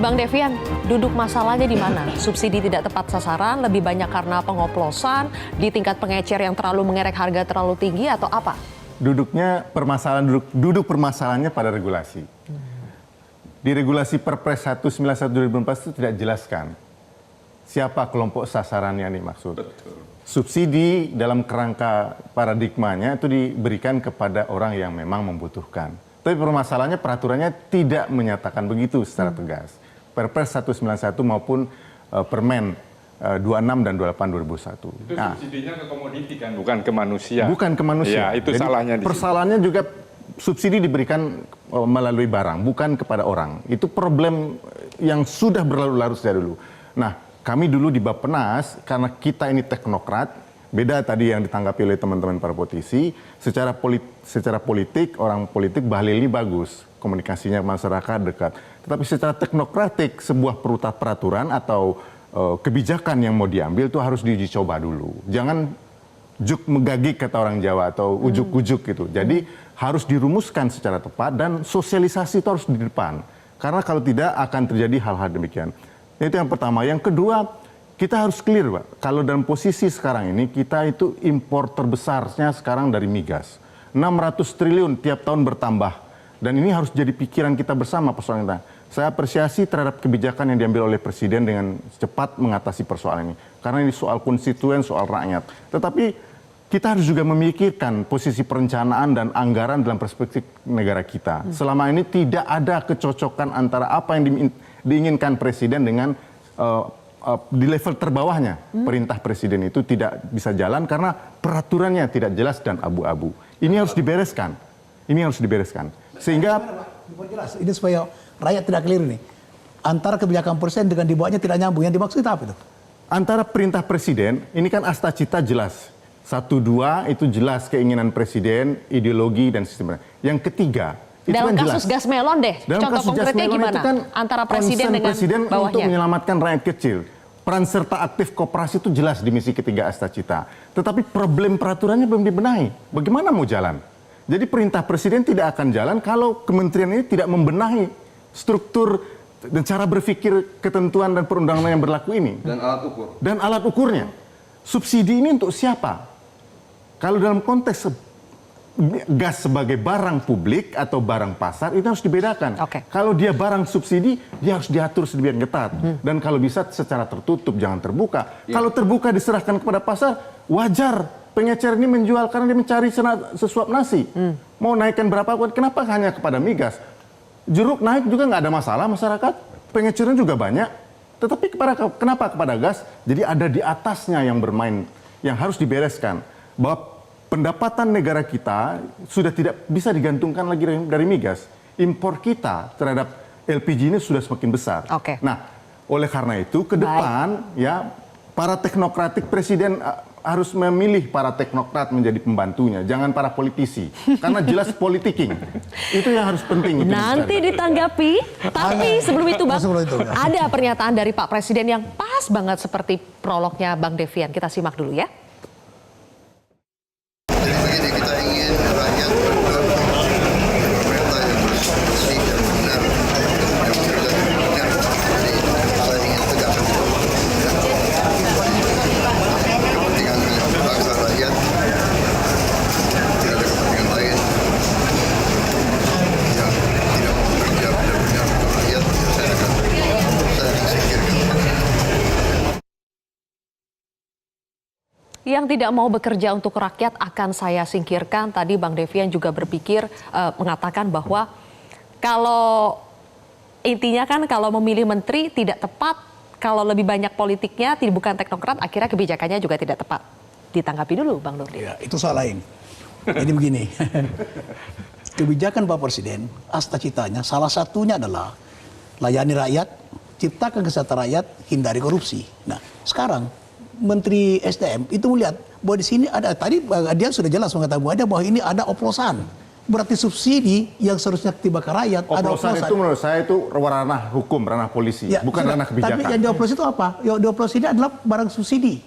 Bang Devian, duduk masalahnya di mana? Subsidi tidak tepat sasaran, lebih banyak karena pengoplosan, di tingkat pengecer yang terlalu mengerek harga terlalu tinggi atau apa? Duduk permasalahannya pada regulasi. Di regulasi Perpres 191/2014 itu tidak jelaskan siapa kelompok sasarannya yang dimaksud. Subsidi dalam kerangka paradigmanya itu diberikan kepada orang yang memang membutuhkan. Tapi permasalahannya peraturannya tidak menyatakan begitu secara tegas. Perpres 191 maupun Permen 26 dan 28 2001. Itu subsidinya ke komoditi kan, bukan ke manusia. Bukan ke manusia. Ya, itu jadi, salahnya di persoalannya juga subsidi diberikan melalui barang, bukan kepada orang. Itu problem yang sudah berlalu-lalu sejak dulu. Nah, kami dulu di Bappenas, karena kita ini teknokrat, beda tadi yang ditanggapi oleh teman-teman para politisi, secara politik, orang politik Bahlil ini bagus, komunikasinya masyarakat dekat. Tetapi secara teknokratik, sebuah peraturan atau kebijakan yang mau diambil itu harus diuji coba dulu. Jangan juk megagik kata orang Jawa atau ujuk-ujuk gitu. Jadi harus dirumuskan secara tepat dan sosialisasi itu harus di depan. Karena kalau tidak akan terjadi hal-hal demikian. Itu yang pertama. Yang kedua, kita harus clear, Pak. Kalau dalam posisi sekarang ini, kita itu impor terbesarnya sekarang dari migas. 600 triliun tiap tahun bertambah. Dan ini harus jadi pikiran kita bersama persoalan kita. Saya apresiasi terhadap kebijakan yang diambil oleh Presiden dengan cepat mengatasi persoalan ini. Karena ini soal konstituen, soal rakyat. Tetapi kita harus juga memikirkan posisi perencanaan dan anggaran dalam perspektif negara kita. Selama ini tidak ada kecocokan antara apa yang diinginkan Presiden dengan di level terbawahnya. Perintah Presiden itu tidak bisa jalan karena peraturannya tidak jelas dan abu-abu. Ini harus dibereskan. Ini harus dibereskan. Sehingga jelas, ini supaya rakyat tidak keliru nih. Antara kebijakan Presiden dengan dibawanya tidak nyambung. Yang dimaksud apa itu? antara perintah Presiden, ini kan asta cita jelas. 1, 2 itu jelas keinginan Presiden, ideologi dan sistemnya. Yang ketiga, itu dalam kan kasus jelas. gas melon deh, Dalam contoh kasus gas konkretnya melon gimana? itu kan Antara Presiden concern dengan Presiden bawahnya. untuk menyelamatkan rakyat kecil. Peran serta aktif koperasi itu jelas di misi ketiga asta cita. Tetapi problem peraturannya belum dibenahi. Bagaimana mau jalan? Jadi perintah Presiden tidak akan jalan kalau kementerian ini tidak membenahi struktur dan cara berpikir ketentuan dan perundangan yang berlaku ini. Dan alat ukur. Dan alat ukurnya. Subsidi ini untuk siapa? Kalau dalam konteks gas sebagai barang publik atau barang pasar, itu harus dibedakan. Oke. Kalau dia barang subsidi, dia harus diatur sedemikian ketat. Dan kalau bisa secara tertutup, jangan terbuka. Kalau terbuka diserahkan kepada pasar, wajar pengecer ini menjual karena dia mencari sesuap nasi. Mau naikkan berapa, kenapa hanya kepada migas? Jeruk naik juga nggak ada masalah masyarakat, pengecernya juga banyak. Tetapi kenapa kepada gas? Jadi ada di atasnya yang bermain, yang harus dibereskan. Bahwa pendapatan negara kita sudah tidak bisa digantungkan lagi dari migas. Impor kita terhadap LPG ini sudah semakin besar. Oke. Nah, oleh karena itu ke depan ya para teknokratik Presiden harus memilih para teknokrat menjadi pembantunya, jangan para politisi. Karena jelas politiking. Itu yang harus penting. Nanti ditanggapi, tapi sebelum itu Bang, ada pernyataan dari Pak Presiden yang pas banget seperti prolognya Bang Devian. Kita simak dulu ya. Jadi begini, kita ingin rakyat pemerintah yang bersih dan benar, yang cerdas dan benar. Jadi saya ingin tegakkan itu. Kepentingan bangsa rakyat, tidak ada kepentingan lain yang tidak bekerja benar-benar untuk rakyat. Saya akan singkirkan. Yang tidak mau bekerja untuk rakyat akan saya singkirkan. Tadi Bang Devian juga berpikir mengatakan bahwa kalau intinya kan kalau memilih menteri tidak tepat, kalau lebih banyak politiknya bukan teknokrat, akhirnya kebijakannya juga tidak tepat. Ditanggapi dulu Bang Nurdin. Ya, itu soal lain. Jadi begini, kebijakan Pak Presiden, asta citanya salah satunya adalah layani rakyat, ciptakan kesejahteraan rakyat, hindari korupsi. Nah, sekarang Menteri SDM itu melihat bahwa di sini ada, tadi dia sudah jelas mengatakan bahwa ini ada oplosan. Berarti subsidi yang seharusnya tiba ke rakyat, ada oplosan. Itu menurut saya itu ranah hukum, ranah polisi, Ya, bukan ranah kebijakan. Tapi yang dioplos itu apa? Yang dioplos ini adalah barang subsidi.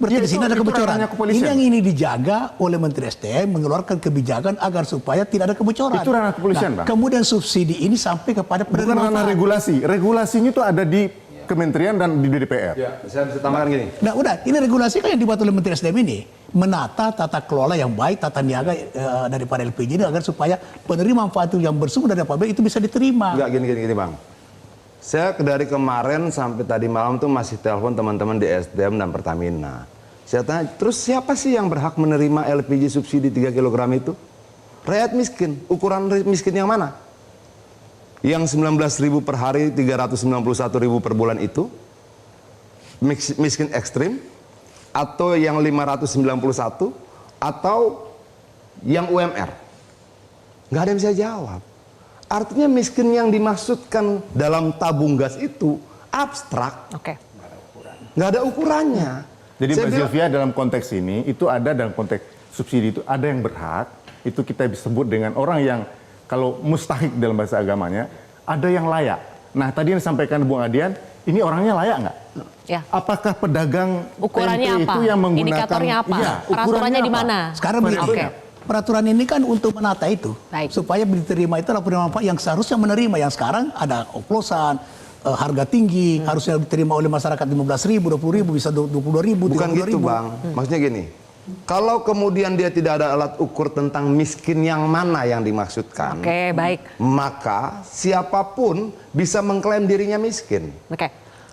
Berarti Ya, di sini itu ada kebocoran. ranahnya kepolisian. Ini yang ini dijaga oleh Menteri SDM mengeluarkan kebijakan agar supaya tidak ada kebocoran. Itu ranah kepolisian, Bang. Kemudian subsidi ini sampai kepada Bukan penerima ranah manfaat. regulasi. Regulasinya itu ada di kementerian dan di DPR. Ya, saya bisa tambahkan gini. Nah udah, ini regulasi kan yang dibuat oleh Menteri SDM ini. Menata tata kelola yang baik, tata niaga daripada LPG ini agar supaya penerima manfaat itu yang bersumber dari pabrik itu bisa diterima. Enggak gini Bang. Saya dari kemarin sampai tadi malam tuh masih telepon teman-teman di SDM dan Pertamina. Saya tanya, terus siapa sih yang berhak menerima LPG subsidi 3 kg itu? Rakyat miskin. Ukuran miskin yang mana? Yang 19.000 per hari, 391.000 per bulan itu miskin ekstrim, atau yang 591, atau yang UMR? Nggak ada yang bisa jawab. Artinya miskin yang dimaksudkan dalam tabung gas itu abstrak. Oke. Nggak ada ukurannya. Jadi Saya Mbak bilang- Sylvia dalam konteks ini, itu ada dalam konteks subsidi itu ada yang berhak, itu kita sebut dengan orang yang kalau mustahik dalam bahasa agamanya, ada yang layak. Nah tadi yang disampaikan Bung Adian, ini orangnya layak nggak? Ya. Apakah pedagang Ukurannya tempe apa? itu yang menggunakan... Indikatornya apa? Iya, Peraturannya ukurannya di apa? mana? Sekarang begini, Oke. peraturan ini kan untuk menata itu. Baik. Supaya diterima itu adalah penerima manfaat yang seharusnya menerima. Yang sekarang ada oplosan, harga tinggi, harusnya diterima oleh masyarakat 15.000, 20.000, bisa 22.000, Bukan 30.000. gitu Bang, maksudnya gini, kalau kemudian dia tidak ada alat ukur tentang miskin yang mana yang dimaksudkan, Oke, baik. maka siapapun bisa mengklaim dirinya miskin. Oke.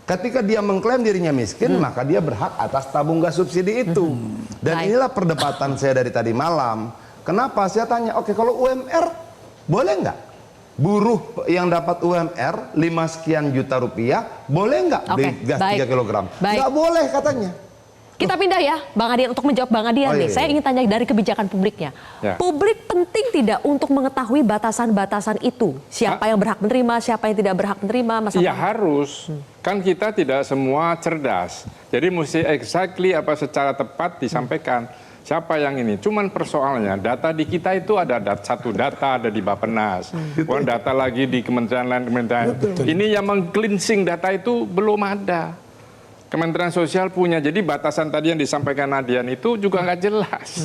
Ketika dia mengklaim dirinya miskin, maka dia berhak atas tabung gas subsidi itu. Dan Baik. inilah perdebatan saya dari tadi malam. Kenapa? Saya tanya, oke kalau UMR boleh nggak? Buruh yang dapat UMR 5 sekian juta rupiah, boleh nggak Oke, beli gas baik. 3 kilogram? Baik. Nggak boleh katanya. Kita pindah ya, Bang Adian, untuk menjawab Bang Adian Oh, nih. iya, Saya iya. ingin tanya dari kebijakan publiknya. Ya. Publik penting tidak untuk mengetahui batasan-batasan itu? Siapa yang berhak menerima, siapa yang tidak berhak menerima? Mas Iya Afan? harus. Kan kita tidak semua cerdas. Jadi mesti exactly apa secara tepat disampaikan. Siapa yang ini? Cuman persoalannya data di kita itu ada satu data ada di Bappenas. Kemudian data lagi di kementerian lain kementerian. Ini yang meng-cleansing data itu belum ada. Kementerian Sosial punya, jadi batasan tadi yang disampaikan Nadian itu juga nggak jelas.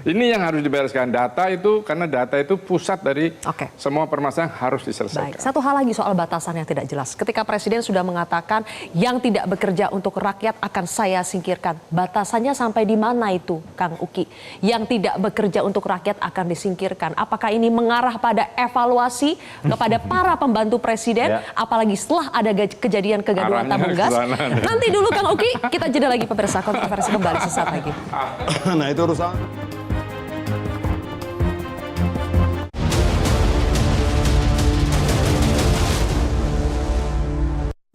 Ini yang harus dibereskan, data itu, karena data itu pusat dari Oke. semua permasalahan harus Baik, diselesaikan. satu hal lagi soal batasan yang tidak jelas. Ketika Presiden sudah mengatakan yang tidak bekerja untuk rakyat akan saya singkirkan. Batasannya sampai di mana itu, Kang Uki? Yang tidak bekerja untuk rakyat akan disingkirkan. Apakah ini mengarah pada evaluasi kepada para pembantu Presiden? Ya. Apalagi setelah ada kejadian kegaduhan Arahnya tabung ke gas. sana nih. Nanti dulu Kang Uki, kita jeda lagi pemirsa, kontroversi kembali sesaat lagi. Nah itu urusan.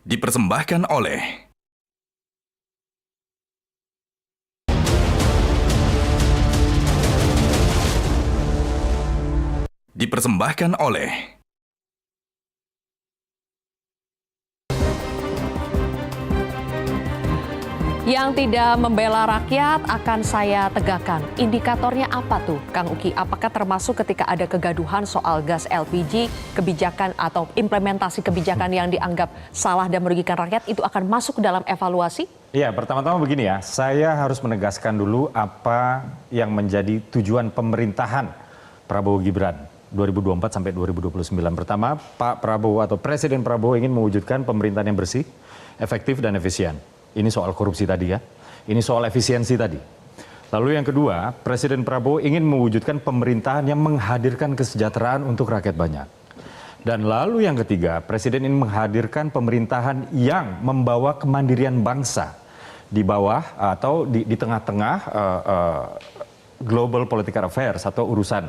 Dipersembahkan oleh Yang tidak membela rakyat akan saya tegakkan. Indikatornya apa tuh, Kang Uki? Apakah termasuk ketika ada kegaduhan soal gas LPG, kebijakan atau implementasi kebijakan yang dianggap salah dan merugikan rakyat, itu akan masuk dalam evaluasi? Ya, pertama-tama begini ya, saya harus menegaskan dulu apa yang menjadi tujuan pemerintahan Prabowo Gibran 2024 sampai 2029. Pertama, Pak Prabowo atau Presiden Prabowo ingin mewujudkan pemerintahan yang bersih, efektif dan efisien. Ini soal korupsi tadi ya, ini soal efisiensi tadi. Lalu yang kedua, Presiden Prabowo ingin mewujudkan pemerintahan yang menghadirkan kesejahteraan untuk rakyat banyak. Dan lalu yang ketiga, Presiden ingin menghadirkan pemerintahan yang membawa kemandirian bangsa di bawah atau di tengah-tengah global political affairs atau urusan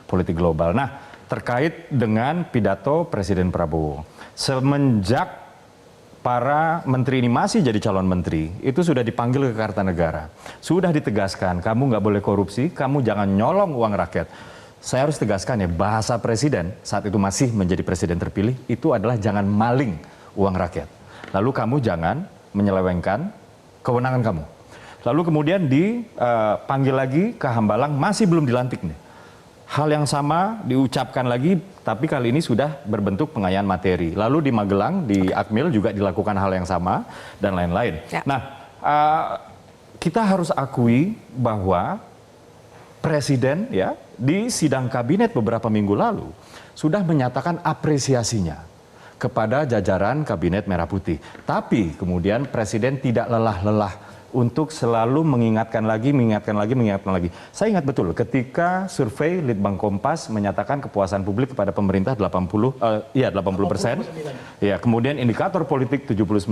politik global. Nah, terkait dengan pidato Presiden Prabowo, semenjak para menteri ini masih jadi calon menteri, itu sudah dipanggil ke Kartanegara. Sudah ditegaskan, kamu nggak boleh korupsi, kamu jangan nyolong uang rakyat. Saya harus tegaskan ya, bahasa presiden saat itu masih menjadi presiden terpilih, itu adalah jangan maling uang rakyat. Lalu kamu jangan menyelewengkan kewenangan kamu. Lalu kemudian dipanggil lagi ke Hambalang, masih belum dilantik nih. Hal yang sama diucapkan lagi, tapi kali ini sudah berbentuk pengayaan materi. Lalu di Magelang, di Akmil juga dilakukan hal yang sama, dan lain-lain. Ya. Nah, kita harus akui bahwa Presiden ya di sidang kabinet beberapa minggu lalu sudah menyatakan apresiasinya kepada jajaran kabinet Merah Putih. Tapi kemudian Presiden tidak lelah-lelah untuk selalu mengingatkan lagi. Saya ingat betul ketika survei Litbang Kompas menyatakan kepuasan publik kepada pemerintah 80%. Ya, kemudian indikator politik 79%.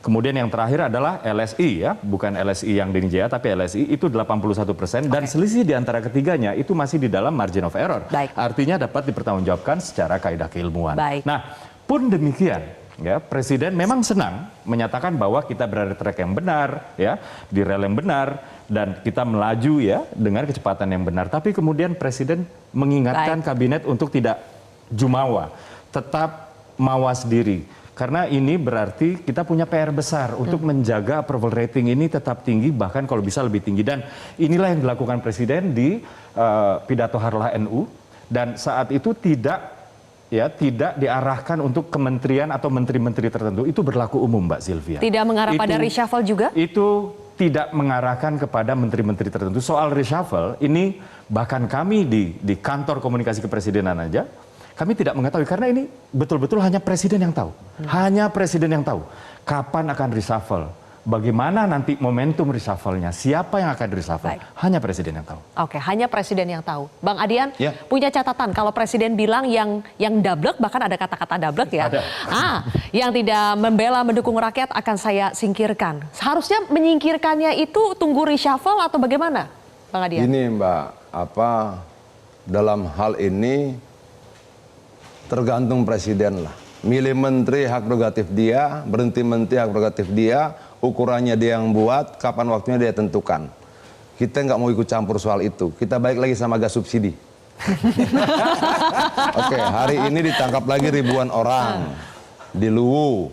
Kemudian yang terakhir adalah LSI ya, bukan LSI yang Denny Jaya tapi LSI itu 81%, dan selisih di antara ketiganya itu masih di dalam margin of error. Baik. Artinya dapat dipertanggungjawabkan secara kaidah keilmuan. Baik. Nah, pun demikian ya, Presiden memang senang menyatakan bahwa kita berada di track yang benar, ya, di rel yang benar, dan kita melaju ya dengan kecepatan yang benar. Tapi kemudian Presiden mengingatkan kabinet untuk tidak jumawa, tetap mawas diri. Karena ini berarti kita punya PR besar untuk menjaga approval rating ini tetap tinggi, bahkan kalau bisa lebih tinggi. Dan inilah yang dilakukan Presiden di pidato Harlah NU, dan saat itu tidak diarahkan untuk kementerian atau menteri-menteri tertentu. Itu berlaku umum, Mbak Sylvia. Tidak mengarah pada reshuffle juga? Itu tidak mengarahkan kepada menteri-menteri tertentu. Soal reshuffle, ini bahkan kami di kantor komunikasi kepresidenan aja, Kami tidak mengetahui karena ini betul-betul hanya presiden yang tahu. Hanya presiden yang tahu kapan akan reshuffle. Bagaimana nanti momentum reshuffle-nya, siapa yang akan reshuffle, hanya presiden yang tahu. Oke, hanya presiden yang tahu. Bang Adian Ya. punya catatan kalau presiden bilang yang dablek, bahkan ada kata-kata dablek ya. Ada. Yang tidak membela mendukung rakyat akan saya singkirkan. Seharusnya menyingkirkannya itu tunggu reshuffle atau bagaimana, Bang Adian? Ini Mbak, dalam hal ini tergantung presiden lah. Milih menteri hak prerogatif dia, berhenti menteri hak prerogatif dia, ukurannya dia yang buat, kapan waktunya dia tentukan. Kita nggak mau ikut campur soal itu. Kita balik lagi sama gas subsidi. Oke, hari ini ditangkap lagi ribuan orang di Luwu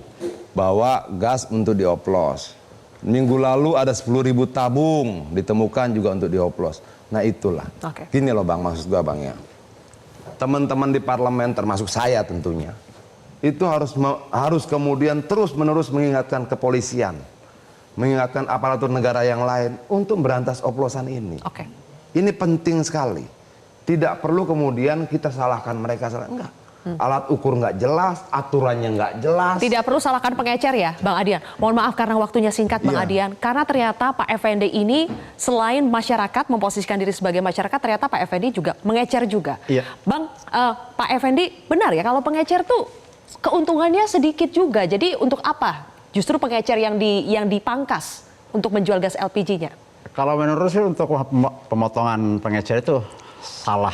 bawa gas untuk dioplos. Minggu lalu ada 10.000 tabung ditemukan juga untuk dioplos. Nah itulah. Gini loh Bang, maksud gua Bang ya. Teman-teman di parlemen termasuk saya tentunya, itu harus kemudian terus-menerus mengingatkan kepolisian, mengingatkan aparatur negara yang lain untuk berantas oplosan ini. Ini penting sekali. Tidak perlu kemudian kita salahkan mereka. Enggak. Alat ukur nggak jelas, aturannya nggak jelas. Tidak perlu salahkan pengecer ya, Bang Adian. Mohon maaf karena waktunya singkat, Bang Adian. Karena ternyata Pak Effendi ini selain masyarakat memposisikan diri sebagai masyarakat, ternyata Pak Effendi juga mengecer juga. Bang, Pak Effendi benar ya kalau pengecer tuh keuntungannya sedikit juga. Jadi untuk apa? Justru pengecer yang dipangkas untuk menjual gas LPG-nya. Kalau menurut saya untuk pemotongan pengecer itu salah,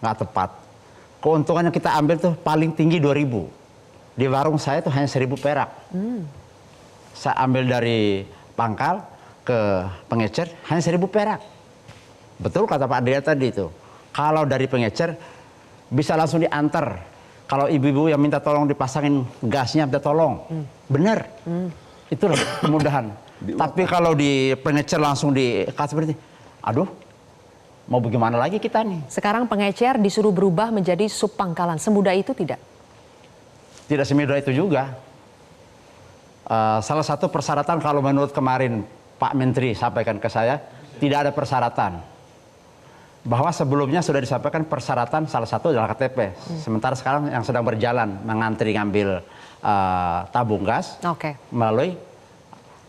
nggak tepat. Keuntungan yang kita ambil tuh paling tinggi 2.000. Di warung saya tuh hanya 1.000 perak. Saya ambil dari pangkal ke pengecer hanya 1.000 perak. Betul kata Pak Adria tadi itu. Kalau dari pengecer bisa langsung diantar. Kalau ibu-ibu yang minta tolong dipasangin gasnya, minta tolong. Bener. Itulah kemudahan. Tapi kalau di pengecer langsung dikasih seperti, aduh, mau bagaimana lagi kita nih? Sekarang pengecer disuruh berubah menjadi sub pangkalan. Semudah itu tidak? Tidak semudah itu juga. Salah satu persyaratan kalau menurut kemarin Pak Menteri sampaikan ke saya, tidak ada persyaratan. Bahwa sebelumnya sudah disampaikan persyaratan salah satu adalah KTP. Sementara sekarang yang sedang berjalan mengantri ngambil tabung gas melalui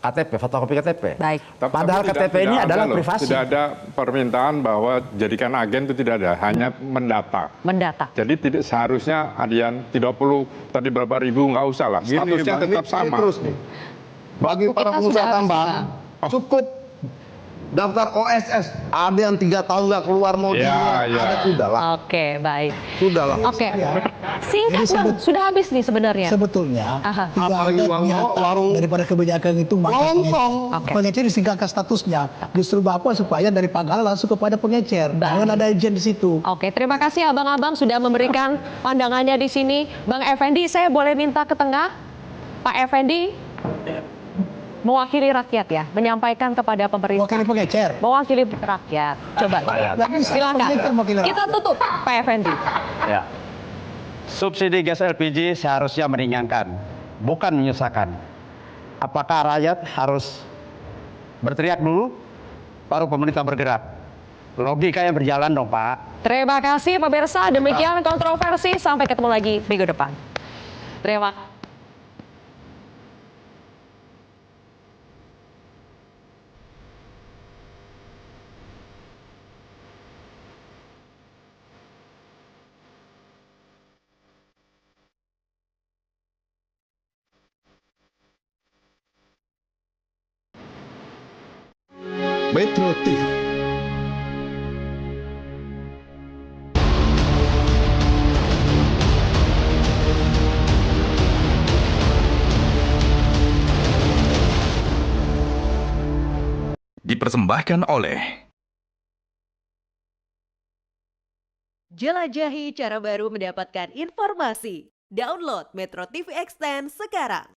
KTP, fotokopi KTP. Baik. Padahal KTP ini adalah privasi. Tidak ada permintaan bahwa jadikan agen itu tidak ada, hanya mendata. Mendata. Jadi tidak seharusnya Adian tidak perlu tadi berapa ribu, nggak usah lah. Statusnya tetap sama. Terus nih. Bagi para pengusaha tambang, cukup daftar OSS. Ada yang 3 tahun nggak keluar mau ada sudah lah. Oke, baik. Sudah lah. Oke. Singkat Bang, sudah habis nih sebenarnya. Sebetulnya, apalagi warung daripada kebijakan itu pengecer disingkatkan statusnya. Justru Bapak supaya dari pangkalan langsung kepada pengecer. Jangan ada agent di situ. Oke, terima kasih abang-abang sudah memberikan pandangannya di sini. Bang Effendi, saya boleh minta ke tengah? Pak Effendi? Mewakili rakyat ya, menyampaikan kepada pemerintah. Mewakili pengecer. Mewakili rakyat. Coba, silakan. Kita tutup, Pak Effendi. Ya. Subsidi gas LPG seharusnya meringankan, bukan menyusahkan. Apakah rakyat harus berteriak dulu, baru pemerintah bergerak? Logika yang berjalan dong, Pak. Terima kasih pemirsa, demikian kontroversi. Sampai ketemu lagi minggu depan. Terima kasih. Metro TV. Dipersembahkan oleh Jelajahi cara baru mendapatkan informasi. Download Metro TV Extend sekarang.